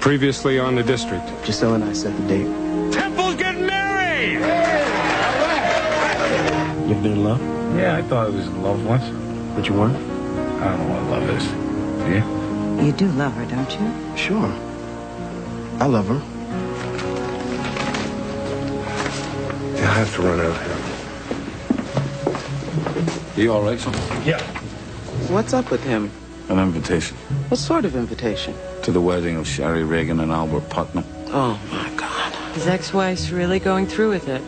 Previously on the district. Giselle and I set the date. Temple's getting married! You ever been in love? Yeah, I thought I was in love once. But you weren't? I don't know what love is. Do you? You do love her, don't you? Sure. I love her. I have to run out here. You all right, son? Yeah. What's up with him? An invitation What sort of invitation? to the wedding of Sherry Reagan and Albert Putnam. Oh, my God. His ex-wife's really going through with it.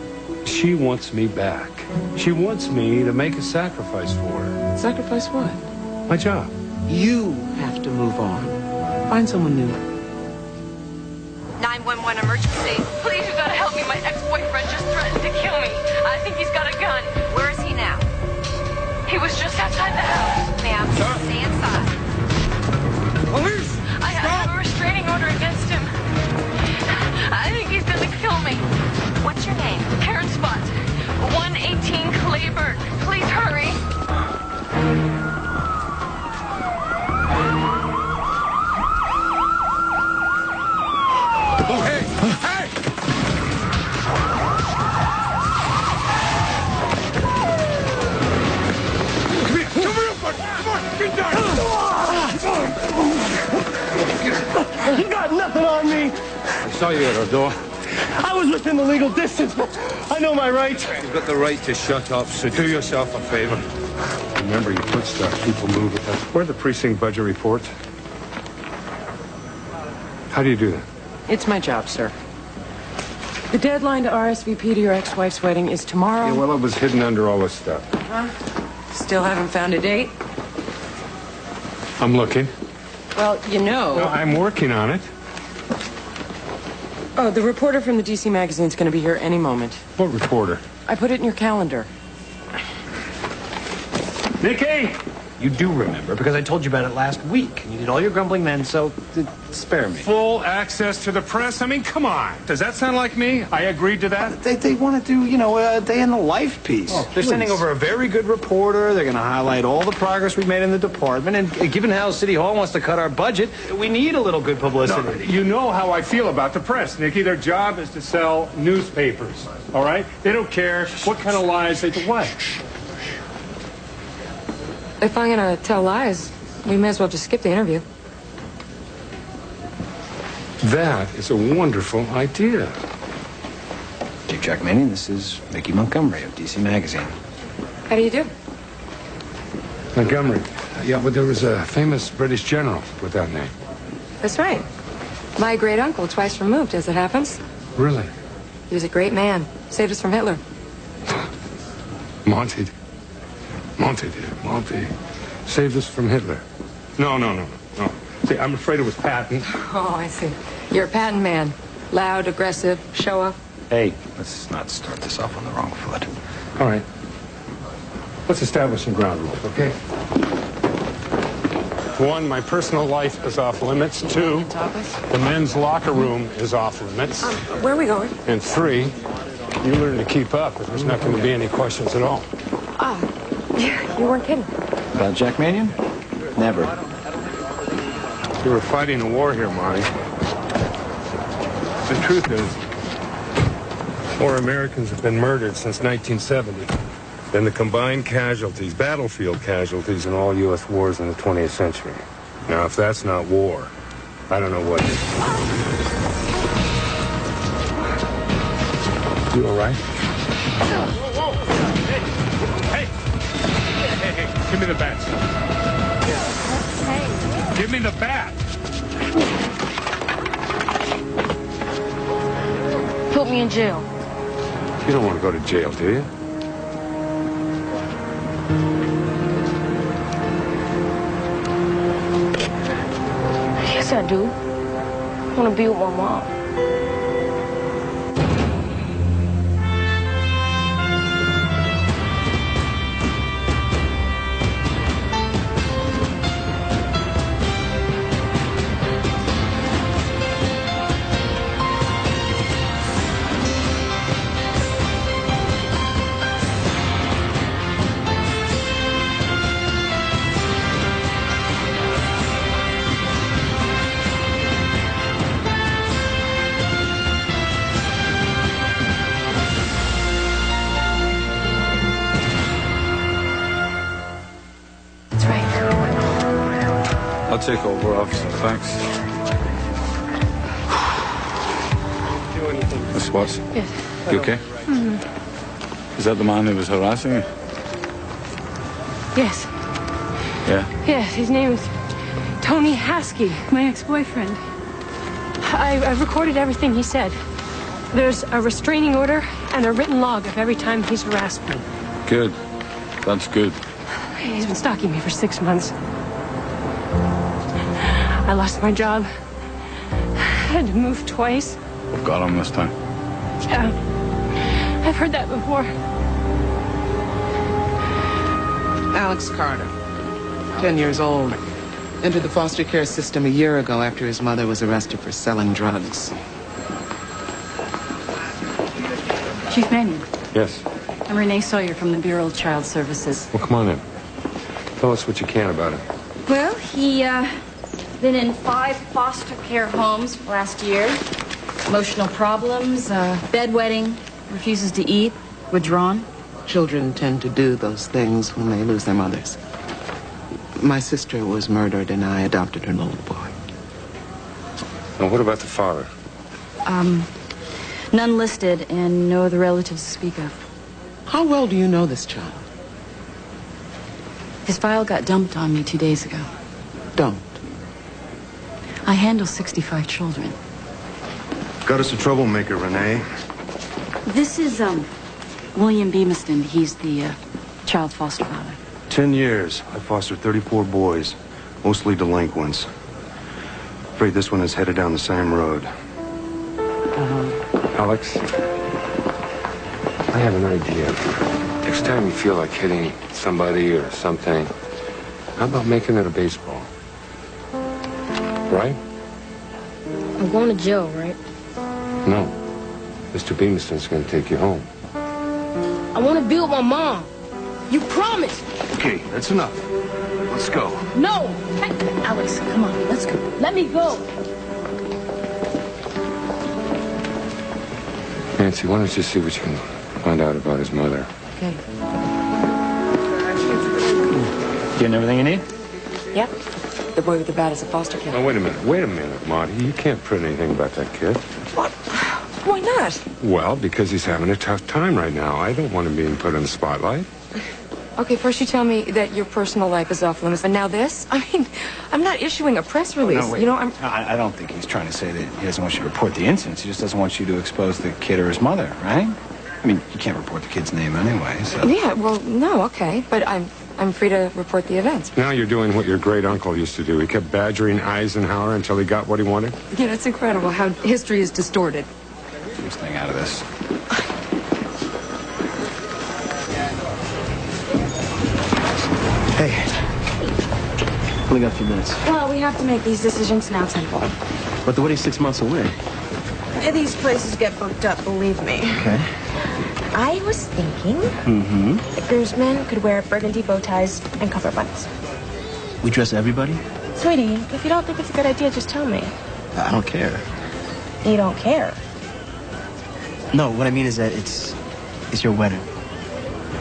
She wants me back. She wants me to make a sacrifice for her. Sacrifice what? My job. You have to move on. Find someone new. 911 emergency. Please, you gotta help me. My ex-boyfriend just threatened to kill me. I think he's got a gun. Where is he now? He was just outside the house. Ma'am, stay inside. Police! I have a restraining order against him. I think he's gonna kill me. What's your name? Karen Spot. 118 Claiborne. Please hurry. Oh, hey! Hey! Come here! Come here, bud! Come on! Get down! You got nothing on me. I saw you at our door. I was within the legal distance, but I know my rights. You've got the right to shut up, so do yourself a favor. Remember, you put stuff, people move it. Where are the precinct budget reports? How do you do that? It's my job, sir. The deadline to RSVP to your ex-wife's wedding is tomorrow. Yeah, well, it was hidden under all this stuff. Still haven't found a date? I'm looking. Well, you know... No, I'm working on it. Oh, the reporter from the DC magazine's going to be here any moment. What reporter? I put it in your calendar. Nikki! You do remember, because I told you about it last week. And you did all your grumbling then, so spare me. Full access to the press? I mean, come on. Does that sound like me? I agreed to that? They want to do, you know, a day in the life piece. Oh, They're sending please. over a very good reporter. They're going to highlight all the progress we've made in the department. And given how City Hall wants to cut our budget, we need a little good publicity. No, you know how I feel about the press, Nikki. Their job is to sell newspapers, all right? They don't care what kind of lies they do. What? If I'm gonna tell lies, we may as well just skip the interview. That is a wonderful idea. Chief Jack Manning, this is Mickey Montgomery of DC Magazine. How do you do? Montgomery. Yeah, but there was a famous British general with that name. That's right. My great-uncle, twice removed, as it happens. Really? He was a great man. Saved us from Hitler. Monty saved us from Hitler. No. See, I'm afraid it was Patton. Oh, I see. You're a patent man. Loud, aggressive, show off. Hey, let's not start this off on the wrong foot. All right. Let's establish some ground rules, okay? 1, my personal life is off limits. 2, the men's locker room is off limits. Where are we going? And 3, you learn to keep up if there's not going to be any questions at all. Yeah, you weren't kidding. About Jack Mannion? Never. You were fighting a war here, Marty. The truth is, more Americans have been murdered since 1970 than the combined casualties, battlefield casualties in all U.S. wars in the 20th century. Now, if that's not war, I don't know what is. You all right? Whoa. Hey! Give me the bat, son. Hey. Give me the bat! Put me in jail. You don't want to go to jail, do you? Yes, I do. I want to be with my mom. take over, officer. Thanks. Miss Watts? Yes. You okay? Is that the man who was harassing you? Yes. Yeah? Yes, his name is Tony Haskey, my ex-boyfriend. I've recorded everything he said. There's a restraining order and a written log of every time he's harassed me. Good. That's good. He's been stalking me for 6 months. I lost my job. I had to move twice. We've got him this time. Yeah. I've heard that before. Alex Carter, 10 years old. Entered the foster care system a year ago after his mother was arrested for selling drugs. Chief Manning, Yes. I'm Renee Sawyer from the Bureau of Child Services. Well, come on in. Tell us what you can about him. Well, he, been in 5 foster care homes last year. Emotional problems, bedwetting, refuses to eat, withdrawn. Children tend to do those things when they lose their mothers. My sister was murdered and I adopted her little boy. Now, what about the father? None listed and no other relatives to speak of. How well do you know this child? His file got dumped on me 2 days ago. Don't. I handle 65 children. Got us a troublemaker, Renee. This is, William Beamiston. He's the, child foster father. 10 years. I fostered 34 boys, mostly delinquents. Afraid this one is headed down the same road. Alex, I have an idea. Next time you feel like hitting somebody or something, how about making it a baseball? Right? I'm going to jail, right? No. Mr. Beamiston's going to take you home. I want to be with my mom. You promised. Okay, that's enough. Let's go. No. Hey, Alex, come on. Let's go. Let me go. Nancy, why don't you see what you can find out about his mother? Okay. Getting everything you need? Yep. The boy with the bat is a foster kid. Oh, wait a minute, Marty. You can't print anything about that kid. What? Why not? Well, because he's having a tough time right now. I don't want him being put in the spotlight. Okay, first you tell me that your personal life is off limits, and now this? I mean, I'm not issuing a press release. No, wait. You know, I'm... I don't think he's trying to say that he doesn't want you to report the incidents. He just doesn't want you to expose the kid or his mother, right? I mean, you can't report the kid's name anyway, so... Yeah, well, no, okay. But I'm free to report the events. Now you're doing what your great uncle used to do. He kept badgering Eisenhower until he got what he wanted. You know, it's incredible how history is distorted. I'm staying out of this. Hey. Only got a few minutes. Well, we have to make these decisions now, Temple. But the wedding's 6 months away. These places get booked up, believe me. Okay. I was thinking the groomsmen could wear burgundy bow ties and cover buttons. We dress everybody? Sweetie, if you don't think it's a good idea, just tell me. I don't care. You don't care? No, what I mean is that it's your wedding.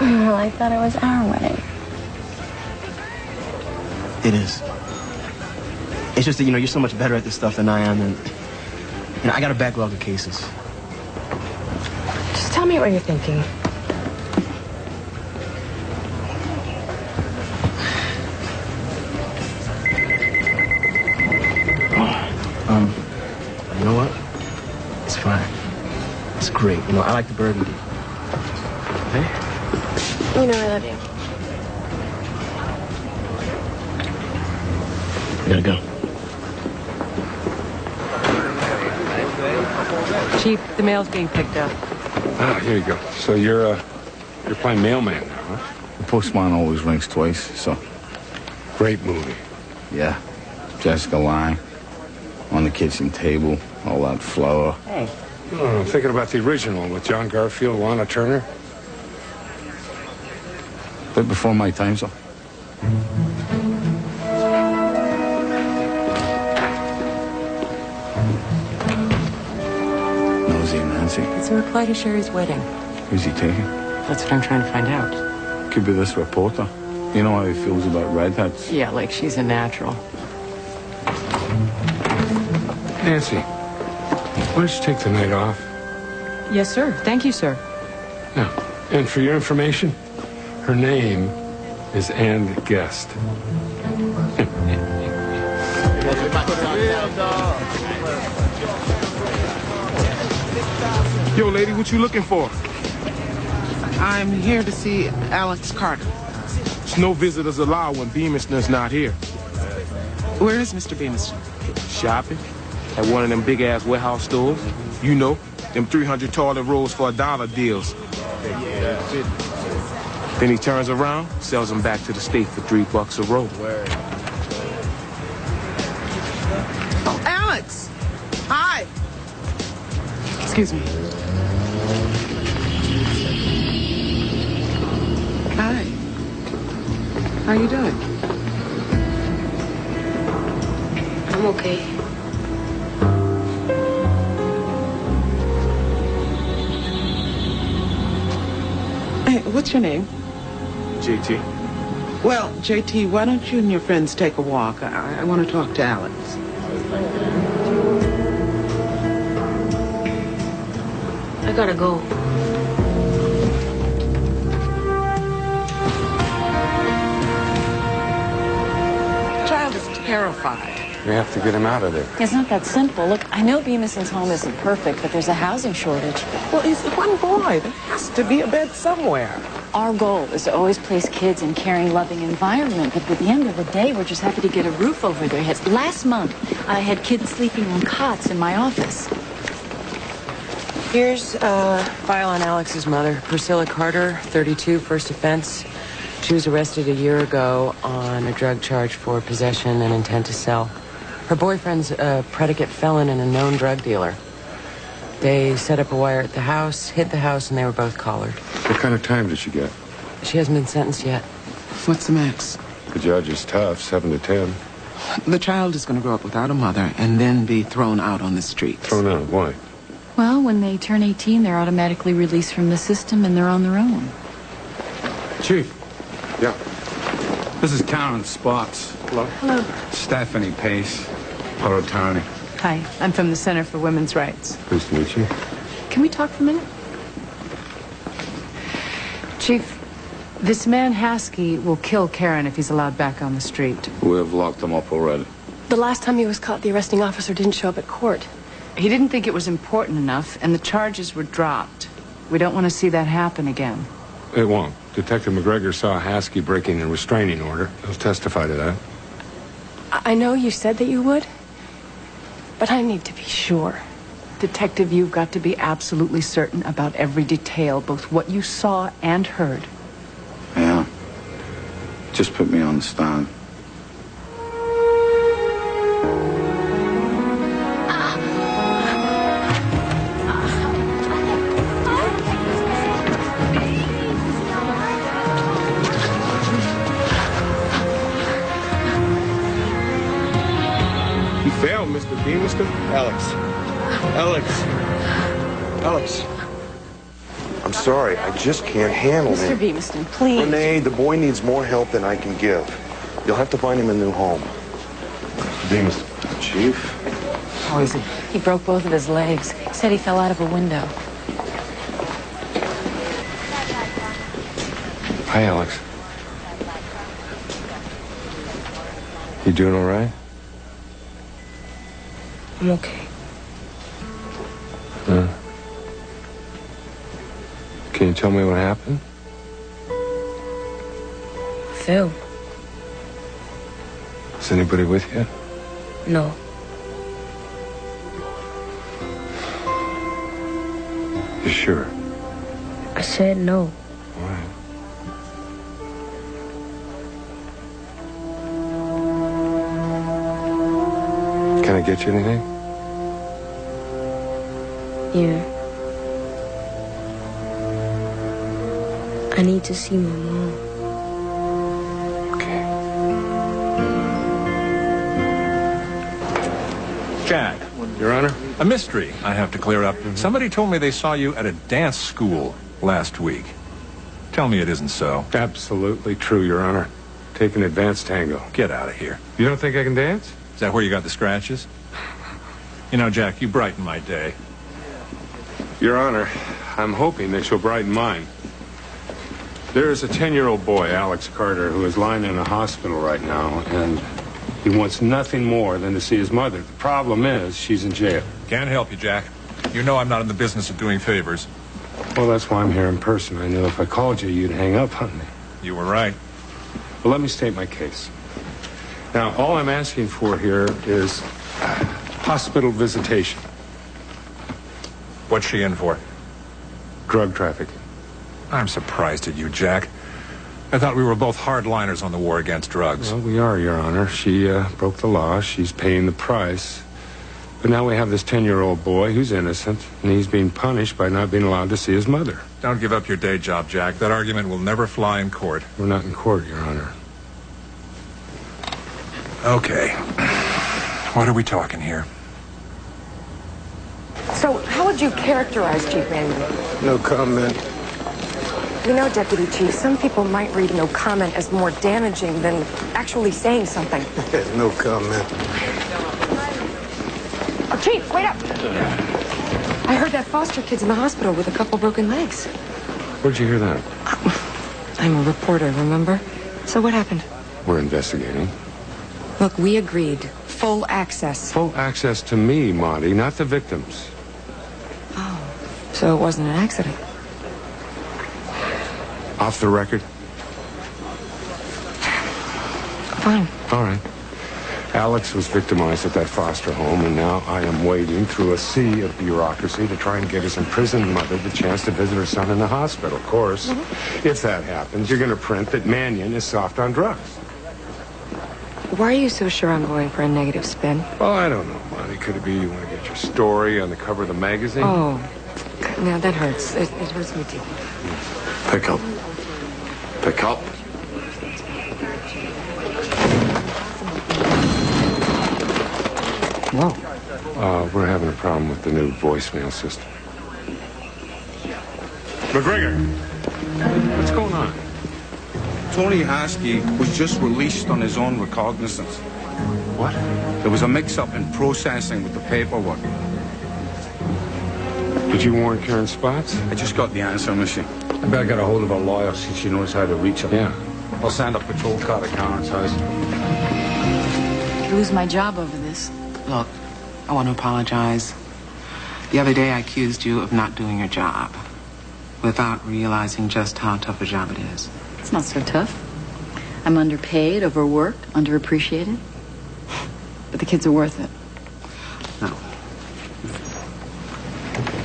Well, I thought it was our wedding. It is. It's just that, you're so much better at this stuff than I am, and, I got a backlog of cases. Just tell me what you're thinking. You know what? It's fine. It's great. I like the burgundy. Okay? You know I love you. I gotta go. Chief, the mail's being picked up. Ah, here you go. So you're playing mailman now, huh? The postman always rings twice, so... Great movie. Yeah. Jessica Lange. On the kitchen table. All that flour. Oh, I'm thinking about the original with John Garfield, Lana Turner. Bit before my time, sir. Nosy Nancy. It's a reply to Sherry's wedding. Who's he taking? That's what I'm trying to find out. Could be this reporter. You know how he feels about redheads. Yeah, like she's a natural. Nancy, why don't you take the night off? Yes, sir. Thank you, sir. Yeah. And for your information, her name is Ann Guest. Yo, lady, what you looking for? I'm here to see Alex Carter. There's no visitors allowed when Beamiston's not here. Where is Mr. Beamiston? Shopping at one of them big-ass warehouse stores. You know, them 300 toilet rolls for $1 deals. Then he turns around, sells them back to the state for $3 a roll. Oh, Alex! Hi! Excuse me. Hi. How you doing? I'm okay. Hey, what's your name? JT. Well, JT, why don't you and your friends take a walk? I want to talk to Alex. I gotta go. The child is terrified. We have to get him out of there. It's not that simple. Look, I know Beamiston's home isn't perfect, but there's a housing shortage. Well, he's one boy. There has to be a bed somewhere. Our goal is to always place kids in caring, loving environment, but at the end of the day, we're just happy to get a roof over their heads. Last month, I had kids sleeping on cots in my office. Here's a file on Alex's mother, Priscilla Carter, 32, first offense. She was arrested a year ago on a drug charge for possession and intent to sell. Her boyfriend's a predicate felon and a known drug dealer. They set up a wire at the house, hit the house, and they were both collared. What kind of time did she get? She hasn't been sentenced yet. What's the max? The judge is tough, 7 to 10. The child is going to grow up without a mother and then be thrown out on the streets. Thrown out? Why? Well, when they turn 18, they're automatically released from the system and they're on their own. Chief. Yeah. This is Karen Spots. Hello. Hello. Stephanie Pace. Hello, Tony. Hi, I'm from the Center for Women's Rights. Pleased to meet you. Can we talk for a minute? Chief, this man Haskey will kill Karen if he's allowed back on the street. We've locked him up already. The last time he was caught, the arresting officer didn't show up at court. He didn't think it was important enough, and the charges were dropped. We don't want to see that happen again. It won't. Detective McGregor saw Haskey breaking a restraining order. He'll testify to that. I know you said that you would, but I need to be sure. Detective, you've got to be absolutely certain about every detail, both what you saw and heard. Yeah. Just put me on the stand. You failed, Mr. Beamiston. Alex. I'm sorry, I just can't handle Mr. him. Beamiston, please. Renee, the boy needs more help than I can give. You'll have to find him a new home. Beamiston. Chief? How is he? He broke both of his legs. He said he fell out of a window. Hi, Alex. You doing all right? I'm okay. Can you tell me what happened? Phil? Is anybody with you? No. You sure? I said no. All right. Can I get you anything? Yeah. I need to see my mom. Chad. Your Honor? A mystery I have to clear up. Somebody told me they saw you at a dance school last week. Tell me it isn't so. Absolutely true, Your Honor. Taking advanced tango. Get out of here. You don't think I can dance? Is that where you got the scratches? You know, Jack, you brighten my day. Your Honor, I'm hoping that you'll brighten mine. There is a 10-year-old boy, Alex Carter, who is lying in a hospital right now, and he wants nothing more than to see his mother. The problem is, she's in jail. Can't help you, Jack. You know I'm not in the business of doing favors. Well, that's why I'm here in person. I knew if I called you, you'd hang up on me. You were right. Well, let me state my case. Now, all I'm asking for here is hospital visitation. What's she in for? Drug trafficking. I'm surprised at you, Jack. I thought we were both hardliners on the war against drugs. Well, we are, Your Honor. She broke the law. She's paying the price. But now we have this 10-year-old boy who's innocent, and he's being punished by not being allowed to see his mother. Don't give up your day job, Jack. That argument will never fly in court. We're not in court, Your Honor. Okay. What are we talking here? So, how would you characterize Chief Randy? No comment. You know, Deputy Chief, some people might read no comment as more damaging than actually saying something. No comment. Oh, Chief, wait up! I heard that foster kid's in the hospital with a couple broken legs. Where'd you hear that? I'm a reporter, remember? So what happened? We're investigating. Look, we agreed. Full access. Full access to me, Monty, not the victims. Oh, so it wasn't an accident. Off the record? Fine. All right. Alex was victimized at that foster home, and now I am wading through a sea of bureaucracy to try and get his imprisoned mother the chance to visit her son in the hospital. Of course, if that happens, you're going to print that Mannion is soft on drugs. Why are you so sure I'm going for a negative spin? Well, I don't know, Monty. Could it be you want to get your story on the cover of the magazine? Oh, no, that hurts. It hurts me too. Pick up. Pick up. Whoa. We're having a problem with the new voicemail system. McGregor, what's going on? Tony Haskey was just released on his own recognizance. What? There was a mix-up in processing with the paperwork. Did you warn Karen Spots? I just got the answer machine. I better get a hold of a lawyer, see if she knows how to reach him. Yeah. I'll send a patrol car to Karen's house. I'd lose my job over this. Look, I want to apologize. The other day I accused you of not doing your job without realizing just how tough a job it is. It's not so tough. I'm underpaid, overworked, underappreciated. But the kids are worth it. No.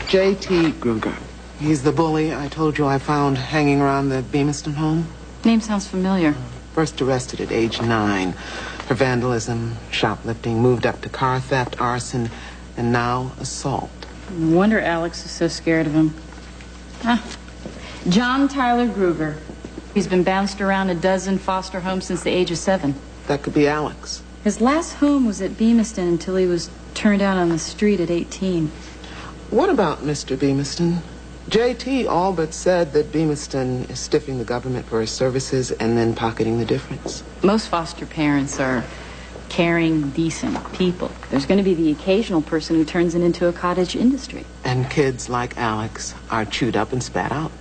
J.T. Gruger. He's the bully I told you I found hanging around the Beamiston home. Name sounds familiar. First arrested at age 9 for vandalism, shoplifting, moved up to car theft, arson, and now assault. No wonder Alex is so scared of him. John Tyler Gruger. He's been bounced around a dozen foster homes since the age of 7. That could be Alex. His last home was at Beamiston until he was turned out on the street at 18. What about Mr. Beamiston? J.T. all but said that Beamiston is stiffing the government for his services and then pocketing the difference. Most foster parents are caring, decent people. There's going to be the occasional person who turns it into a cottage industry. And kids like Alex are chewed up and spat out.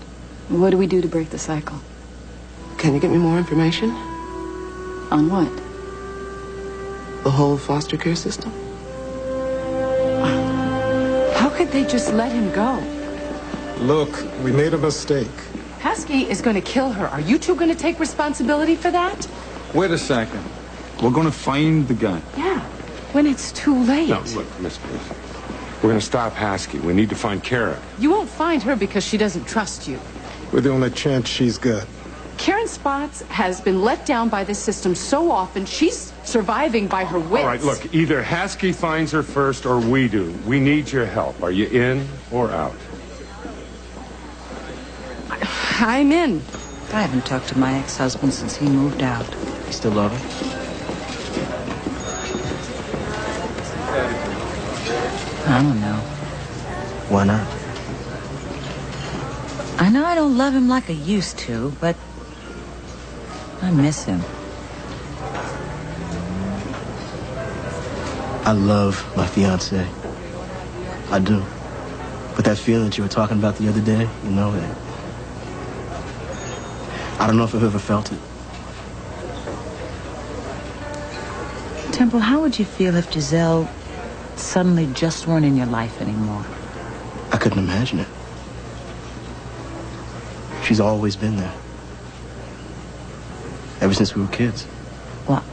What do we do to break the cycle? Can you get me more information? On what? The whole foster care system? How could they just let him go? Look, we made a mistake. Haskey is going to kill her. Are you two going to take responsibility for that? Wait a second. We're going to find the guy. Yeah, when it's too late. No, look, Miss Bruce. We're going to stop Haskey. We need to find Kara. You won't find her because she doesn't trust you. We're the only chance she's got. Karen Spots has been let down by this system so often, she's surviving by her wits. All right, look, either Haskey finds her first or we do. We need your help. Are you in or out? I'm in. I haven't talked to my ex-husband since he moved out. You still love her? I don't know. Why not? I know I don't love him like I used to, but I miss him. I love my fiancée. I do. But that feeling that you were talking about the other day, you know, I don't know if I've ever felt it. Temple, how would you feel if Giselle suddenly just weren't in your life anymore? I couldn't imagine it. She's always been there. Ever since we were kids. Well,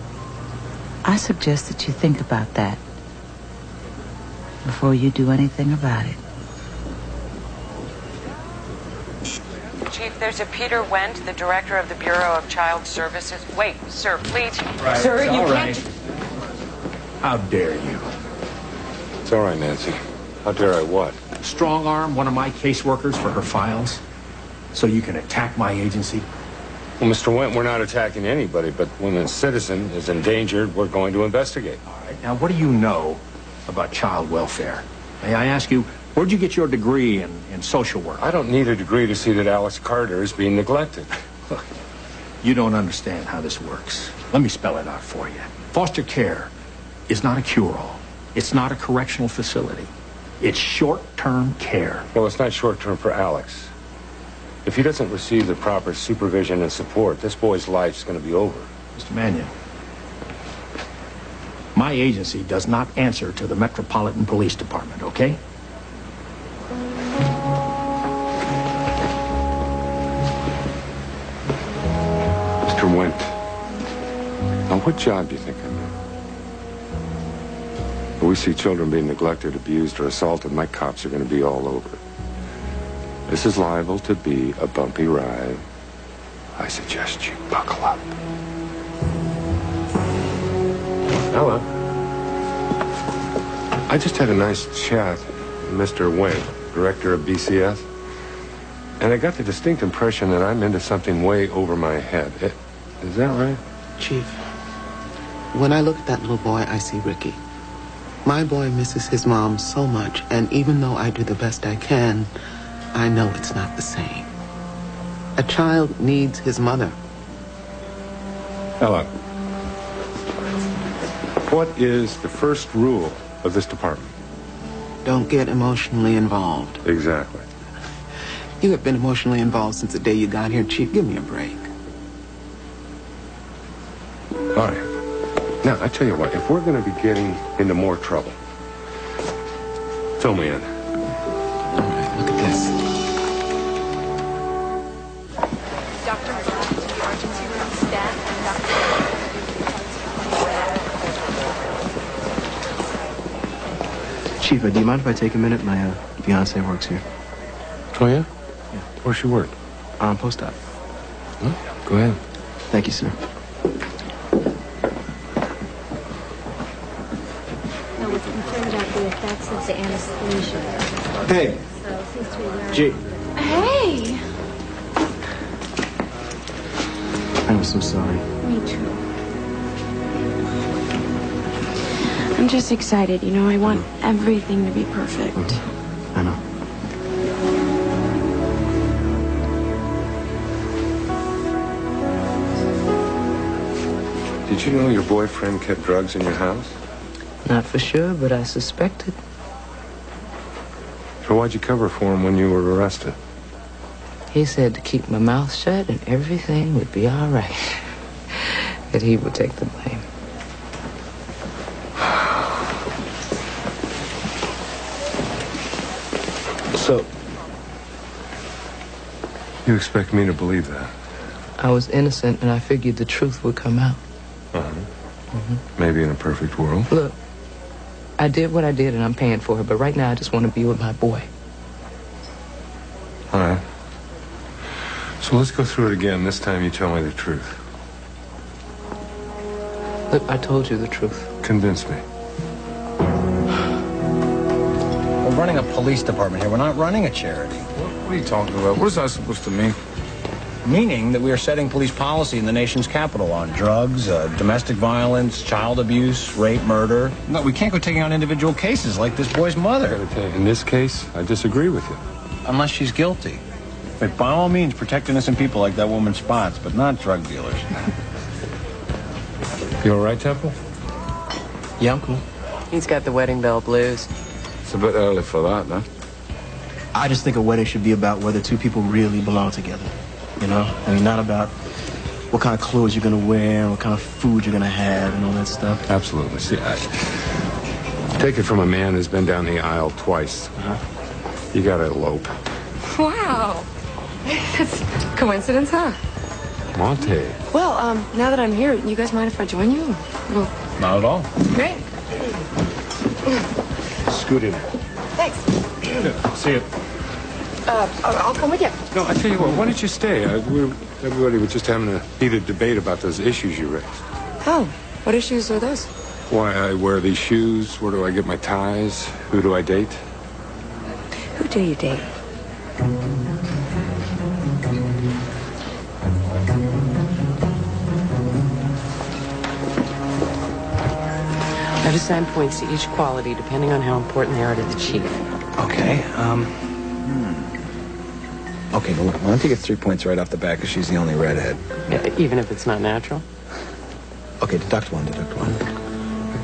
I suggest that you think about that before you do anything about it. Chief, there's a Peter Wendt, the director of the Bureau of Child Services. Wait, sir, please. Right. Sir, you All can't. right. How dare you? It's all right, Nancy. How dare I what? Strong arm one of my caseworkers for her files so you can attack my agency? Well, Mr. Wendt, we're not attacking anybody, but when a citizen is endangered, we're going to investigate. All right. Now, what do you know about child welfare? May I ask you, where'd you get your degree in social work? I don't need a degree to see that Alex Carter is being neglected. Look, you don't understand how this works. Let me spell it out for you. Foster care is not a cure-all. It's not a correctional facility. It's short-term care. Well, it's not short-term for Alex. If he doesn't receive the proper supervision and support, this boy's life's going to be over. Mr. Mannion, my agency does not answer to the Metropolitan Police Department, okay? Mr. Wendt, now what job do you think I'm in? When we see children being neglected, abused, or assaulted, my cops are going to be all over it. This is liable to be a bumpy ride. I suggest you buckle up. Ella, I just had a nice chat with Mr. Wendt, director of BCS, and I got the distinct impression that I'm into something way over my head. Is that right? Chief, when I look at that little boy, I see Ricky. My boy misses his mom so much, and even though I do the best I can, I know it's not the same. A child needs his mother. Ella, what is the first rule of this department? Don't get emotionally involved. Exactly. You have been emotionally involved since the day you got here, Chief. Give me a break. All right. Now, I tell you what, if we're going to be getting into more trouble, fill me in. All right, look at this. Dr. Emergency room staff and Chief, do you mind if I take a minute? My fiance works here. Oh, yeah? Where's she work? Post-op. Huh? Go ahead. Thank you, sir. I was concerned about the effects of the anesthesia. Hey. So, since we learned... G. Hey! I'm so sorry. Me too. I'm just excited, you know. I want everything to be perfect. I know. Did you know your boyfriend kept drugs in your house? Not for sure, but I suspected. So why'd you cover for him when you were arrested? He said to keep my mouth shut and everything would be all right. That he would take the blame. So, you expect me to believe that? I was innocent, and I figured the truth would come out. Maybe in a perfect world. Look, I did what I did, and I'm paying for it. But right now, I just want to be with my boy. All right. So let's go through it again. This time you tell me the truth. Look, I told you the truth. Convince me. We're running a police department here. We're not running a charity. What are you talking about? What is that supposed to mean? Meaning that we are setting police policy in the nation's capital on drugs, domestic violence, child abuse, rape, murder. No, we can't go taking on individual cases like this boy's mother. In this case, I disagree with you. Unless she's guilty. But by all means, protect innocent people like that woman Spots, but not drug dealers. You all right, Temple? Yeah, I'm cool. He's got the wedding bell blues. It's a bit early for that, then. I just think a wedding should be about whether two people really belong together. You know? I mean, not about what kind of clothes you're gonna wear, what kind of food you're gonna have, and all that stuff. Absolutely. See, I take it from a man who's been down the aisle twice. You gotta elope. Wow. That's coincidence, huh? Monte. Well, now that I'm here, you guys mind if I join you? Well, Not at all. great. Scoot in. Thanks. See you. I'll come with you. No, I tell you what, why don't you stay? Everybody was just having a heated debate about those issues you raised. Oh, what issues are those? Why I wear these shoes, where do I get my ties, who do I date? Who do you date? I've assigned points to each quality depending on how important they are to the chief. Okay, Okay, well, look, why don't you get 3 points right off the bat because she's the only redhead? Yeah, even if it's not natural? Okay, deduct one.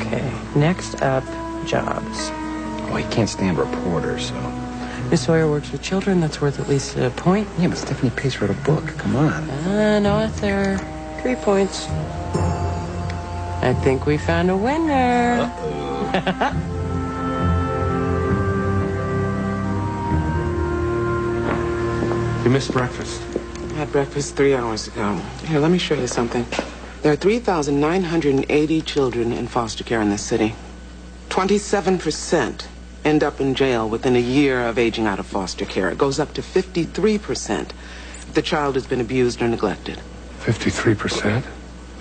Okay, next up, jobs. Oh, he can't stand reporters, so... Miss Sawyer works with children. That's worth at least a point. Yeah, but Stephanie Pace wrote a book. Come on. No author. 3 points. I think we found a winner. You missed breakfast. I had breakfast 3 hours ago. Here, let me show you something. There are 3,980 children in foster care in this city. 27% end up in jail within a year of aging out of foster care. It goes up to 53% if the child has been abused or neglected. 53%?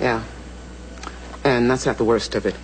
Yeah. And that's not the worst of it.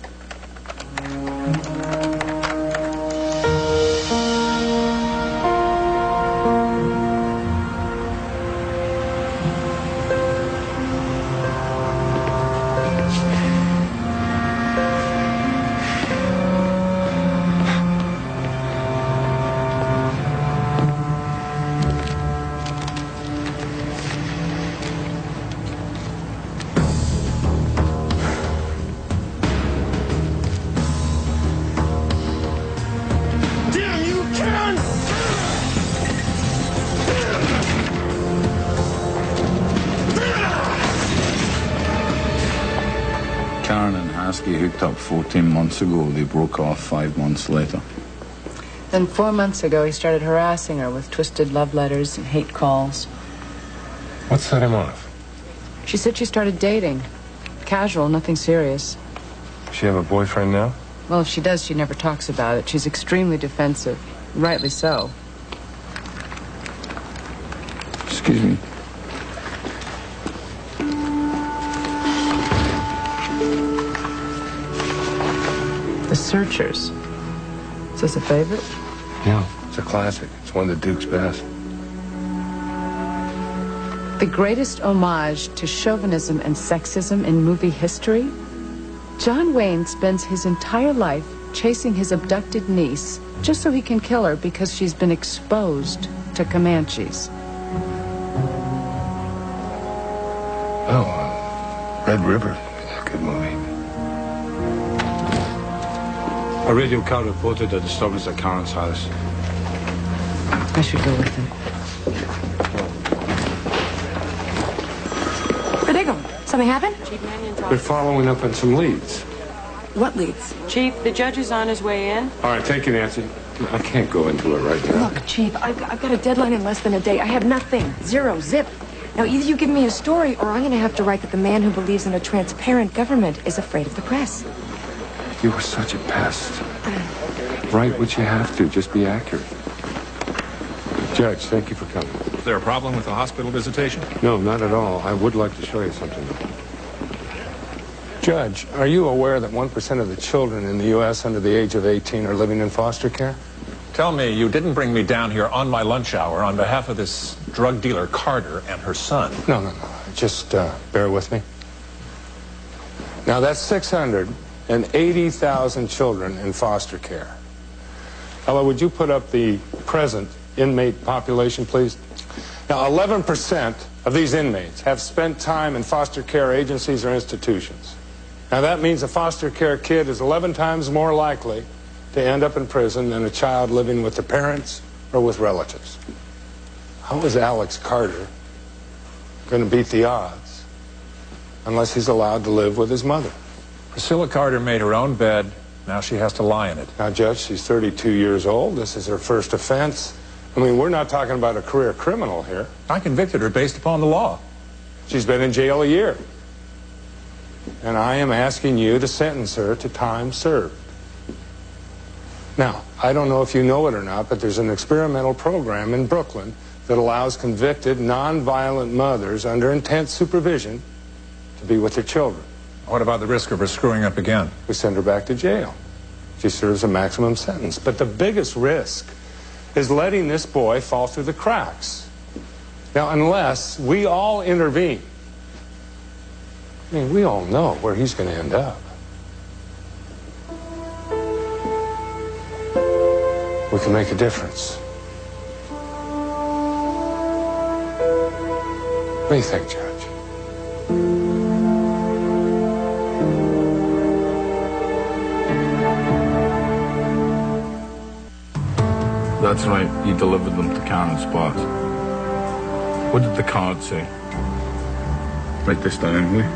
Karen and Haskell hooked up 14 months ago. They broke off 5 months later. Then 4 months ago, he started harassing her with twisted love letters and hate calls. What set him off? She said she started dating. Casual, nothing serious. Does she have a boyfriend now? Well, if she does, she never talks about it. She's extremely defensive. Rightly so. Excuse me. The Searchers. Is this a favorite? Yeah, it's a classic. It's one of the Duke's best. The greatest homage to chauvinism and sexism in movie history? John Wayne spends his entire life chasing his abducted niece just so he can kill her because she's been exposed to Comanches. Oh, Red River. Good movie. A radio car reported a disturbance at Karen's house. I should go with him. Where'd they go? Something happened? They're following up on some leads. What leads? Chief, the judge is on his way in. All right, thank you, Nancy. I can't go into it right now. Look, Chief, I've got a deadline in less than a day. I have nothing. Zero. Zip. Now, either you give me a story, or I'm going to have to write that the man who believes in a transparent government is afraid of the press. You were such a pest. Write what you have to. Just be accurate. Judge, thank you for coming. Is there a problem with the hospital visitation? No, not at all. I would like to show you something. Judge, are you aware that 1% of the children in the U.S. under the age of 18 are living in foster care? Tell me you didn't bring me down here on my lunch hour on behalf of this drug dealer Carter and her son. No. Just bear with me. Now, that's 680,000 children in foster care. Ella, would you put up the present inmate population, please? Now, 11% of these inmates have spent time in foster care agencies or institutions. Now, that means a foster care kid is 11 times more likely to end up in prison than a child living with their parents or with relatives. How is Alex Carter going to beat the odds unless he's allowed to live with his mother? Priscilla Carter made her own bed. Now she has to lie in it. Now, Judge, she's 32 years old. This is her first offense. I mean, we're not talking about a career criminal here. I convicted her based upon the law. She's been in jail a year. And I am asking you to sentence her to time served. Now, I don't know if you know it or not, but there's an experimental program in Brooklyn that allows convicted, nonviolent mothers under intense supervision to be with their children. What about the risk of her screwing up again? We send her back to jail. She serves a maximum sentence. But the biggest risk is letting this boy fall through the cracks. Now, unless we all intervene, I mean, we all know where he's going to end up. We can make a difference. What do you think, Judge? That's right, you delivered them to Karen's spot. What did the card say? Write this down, will you?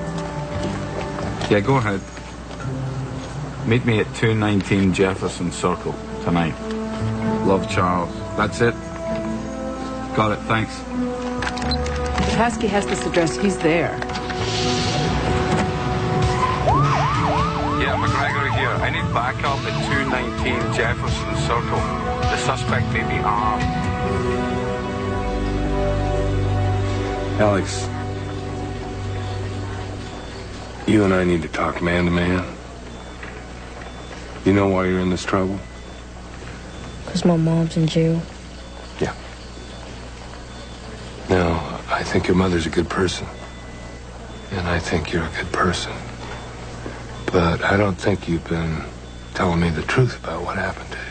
Yeah, go ahead. Meet me at 219 Jefferson Circle tonight. Love, Charles. That's it? Got it, thanks. If Haskey has this address, he's there. Yeah, McGregor here. I need backup at 219 Jefferson Circle. The suspect may be armed. Alex, you and I need to talk man to man. You know why you're in this trouble? Because my mom's in jail. Yeah. Now, I think your mother's a good person. And I think you're a good person. But I don't think you've been telling me the truth about what happened to you.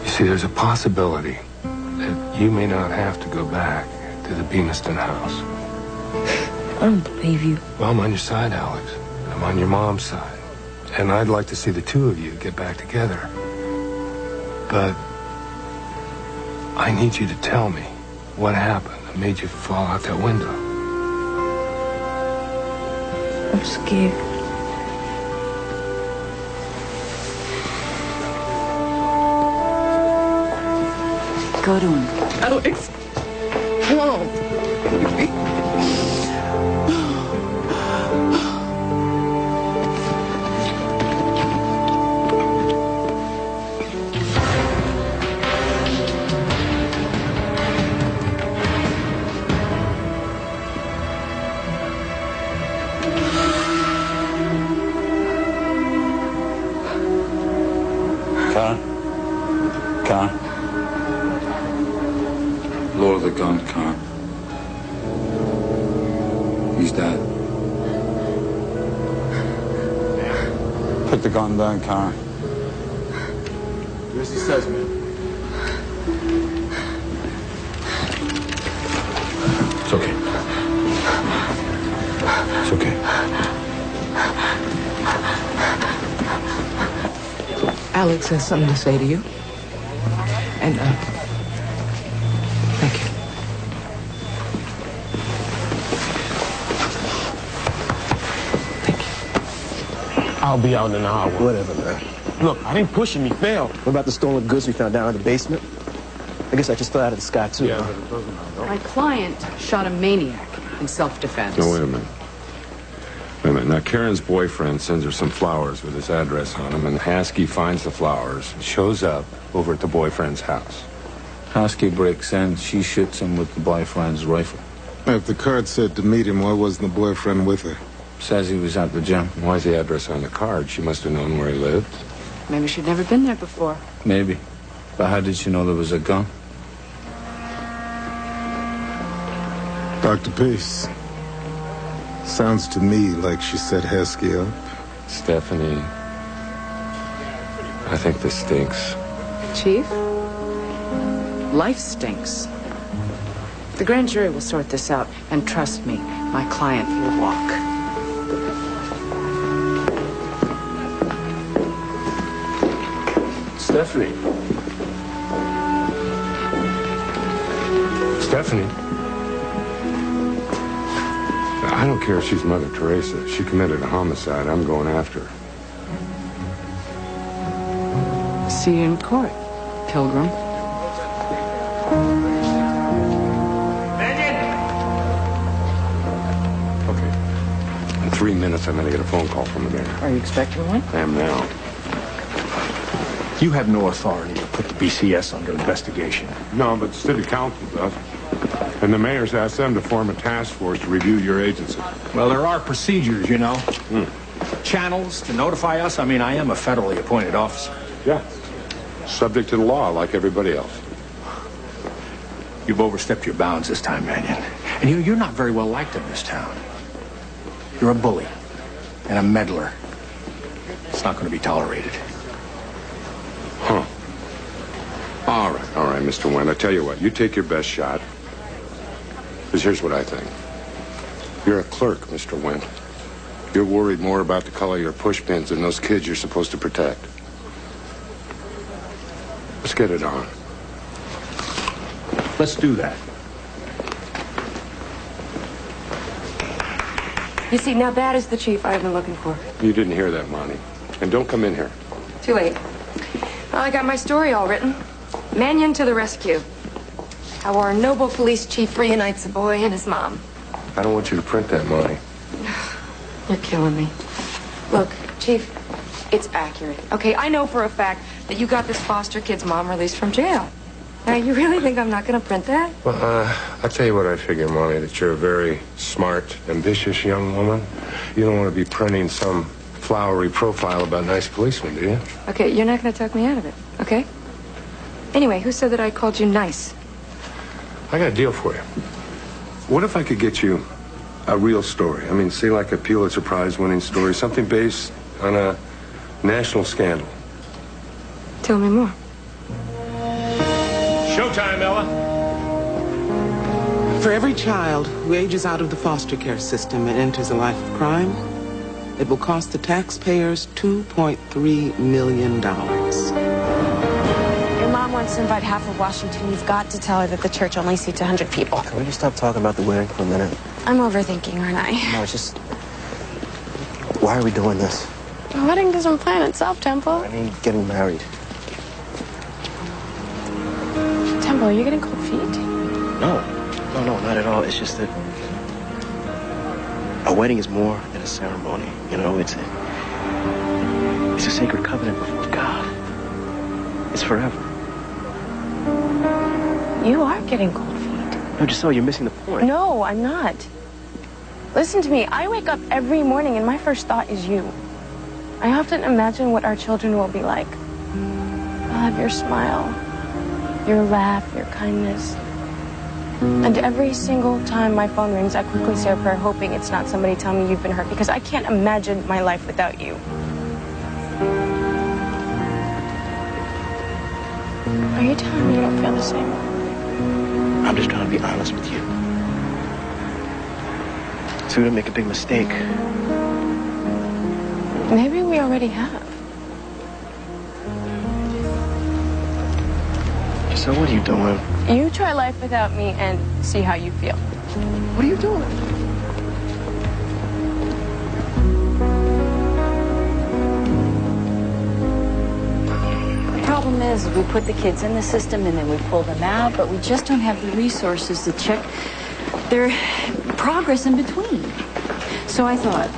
You see, there's a possibility that you may not have to go back to the Beaniston house. I don't believe you. Well, I'm on your side, Alex. I'm on your mom's side. And I'd like to see the two of you get back together. But I need you to tell me what happened that made you fall out that window. I'm scared. Go to him. Alex, no. Karen? Lower the gun, Karen. He's dead. Put the gun down, Karen. Do as he says, man. It's okay. It's okay. Alex has something to say to you. And, thank you. I'll be out in an hour. Whatever, man. Look, I didn't push him. He failed. What about the stolen goods we found down in the basement? I guess I just fell out of the sky, too. Yeah, huh? My client shot a maniac in self-defense. No, wait a minute. Wait a minute. Now, Karen's boyfriend sends her some flowers with his address on them, and Haskey finds the flowers and shows up over at the boyfriend's house. Haskey breaks in, she shoots him with the boyfriend's rifle. If the card said to meet him, why wasn't the boyfriend with her? Says he was at the gym. Why's the address on the card? She must have known where he lived. Maybe she'd never been there before. Maybe. But how did she know there was a gun? Dr. Pace. Sounds to me like she set Haskey up. Stephanie, I think this stinks. Chief, life stinks. The grand jury will sort this out, and trust me, my client will walk. Stephanie. Stephanie. I don't care if she's Mother Teresa. She committed a homicide. I'm going after her. See you in court, Pilgrim. Okay. In 3 minutes, I'm going to get a phone call from the mayor. Are you expecting one? I am now. You have no authority to put the BCS under investigation. No, but the city council does. And the mayor's asked them to form a task force to review your agency. Well, there are procedures, you know. Channels to notify us. I mean, I am a federally appointed officer. Yeah. Subject to the law, like everybody else. You've overstepped your bounds this time, Mannion. And you're not very well liked in this town. You're a bully and a meddler. It's not going to be tolerated. Huh. All right, Mr. Wendt. I tell you what, you take your best shot. Because here's what I think. You're a clerk, Mr. Wendt. You're worried more about the color of your pushpins than those kids you're supposed to protect. Let's get it on. Let's do that. You see, now that is the chief I've been looking for. You didn't hear that, Monty. And don't come in here. Too late. Well, I got my story all written. Mannion to the rescue. How our noble police chief reunites a boy and his mom. I don't want you to print that, Monty. You're killing me. Look, Chief, it's accurate. Okay, I know for a fact that you got this foster kid's mom released from jail. Now, you really think I'm not going to print that? Well, I'll tell you what I figure, Monty, that you're a very smart, ambitious young woman. You don't want to be printing some flowery profile about nice policemen, do you? Okay, you're not going to talk me out of it, okay? Anyway, who said that I called you nice? I got a deal for you. What if I could get you a real story? I mean, say like a Pulitzer Prize winning story, something based on a national scandal. Tell me more. Showtime, Ella. For every child who ages out of the foster care system and enters a life of crime, it will cost the taxpayers $2.3 million. Your mom wants to invite half of Washington. You've got to tell her that the church only seats 100 people. Can we just stop talking about the wedding for a minute? I'm overthinking, aren't I? No, it's just... Why are we doing this? The wedding doesn't plan itself, Temple. I mean, getting married. Temple, are you getting cold feet? No, not at all. It's just that a wedding is more than a ceremony. You know, it's a sacred covenant before God. It's forever. You are getting cold feet. No, just so you're missing the point. No, I'm not. Listen to me. I wake up every morning and my first thought is you. I often imagine what our children will be like. I'll have your smile, your laugh, your kindness. And every single time my phone rings, I quickly say a prayer hoping it's not somebody telling me you've been hurt, because I can't imagine my life without you. Are you telling me you don't feel the same? I'm just trying to be honest with you. So we don't make a big mistake. Maybe we already have. So what are you doing? You try life without me and see how you feel. What are you doing? The problem is we put the kids in the system and then we pull them out, but we just don't have the resources to check their progress in between. So I thought,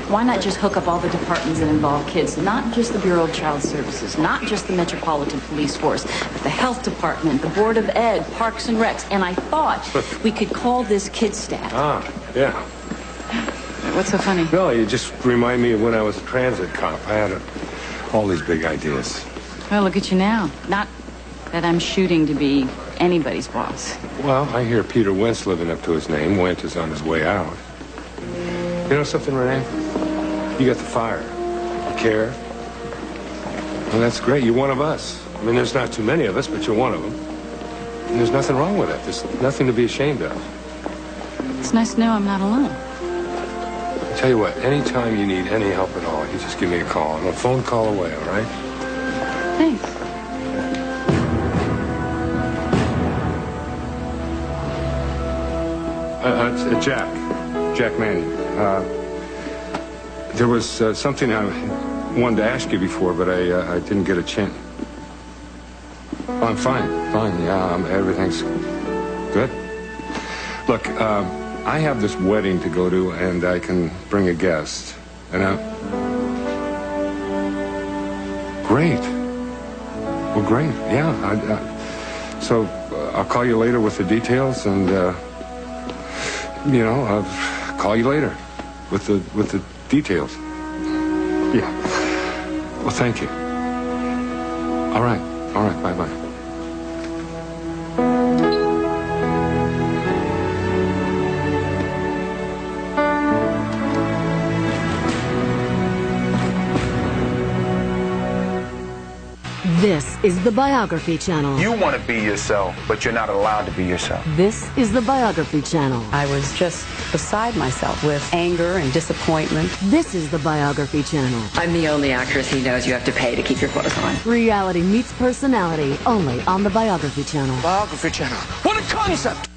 why not just hook up all the departments that involve kids? Not just the Bureau of Child Services, not just the Metropolitan Police Force, but the Health Department, the Board of Ed, Parks and Recs. And I thought we could call this Kid Staff. Ah, yeah. What's so funny? No, you just remind me of when I was a transit cop. I had all these big ideas. Well, look at you now. Not that I'm shooting to be anybody's boss. Well, I hear Peter Wentz living up to his name. Wentz is on his way out. You know something, Renee? You got the fire. You care. Well, that's great. You're one of us. I mean, there's not too many of us, but you're one of them. And there's nothing wrong with that. There's nothing to be ashamed of. It's nice to know I'm not alone. I tell you what, anytime you need any help at all, you just give me a call. I'm a phone call away, all right? Thanks. It's Jack Manning. There was something I wanted to ask you before, but I didn't get a chance. Oh, I'm fine, yeah, everything's good. Look, I have this wedding to go to, and I can bring a guest. And great. Well, great, yeah. So I'll call you later with the details, and, I'll call you later with the details. Yeah. Well, thank you. All right, bye-bye. This is the Biography Channel. You want to be yourself, but you're not allowed to be yourself. This is the Biography Channel. I was just beside myself with anger and disappointment. This is the Biography Channel. I'm the only actress he knows you have to pay to keep your clothes on. Reality meets personality, only on the Biography Channel. Biography Channel. What a concept!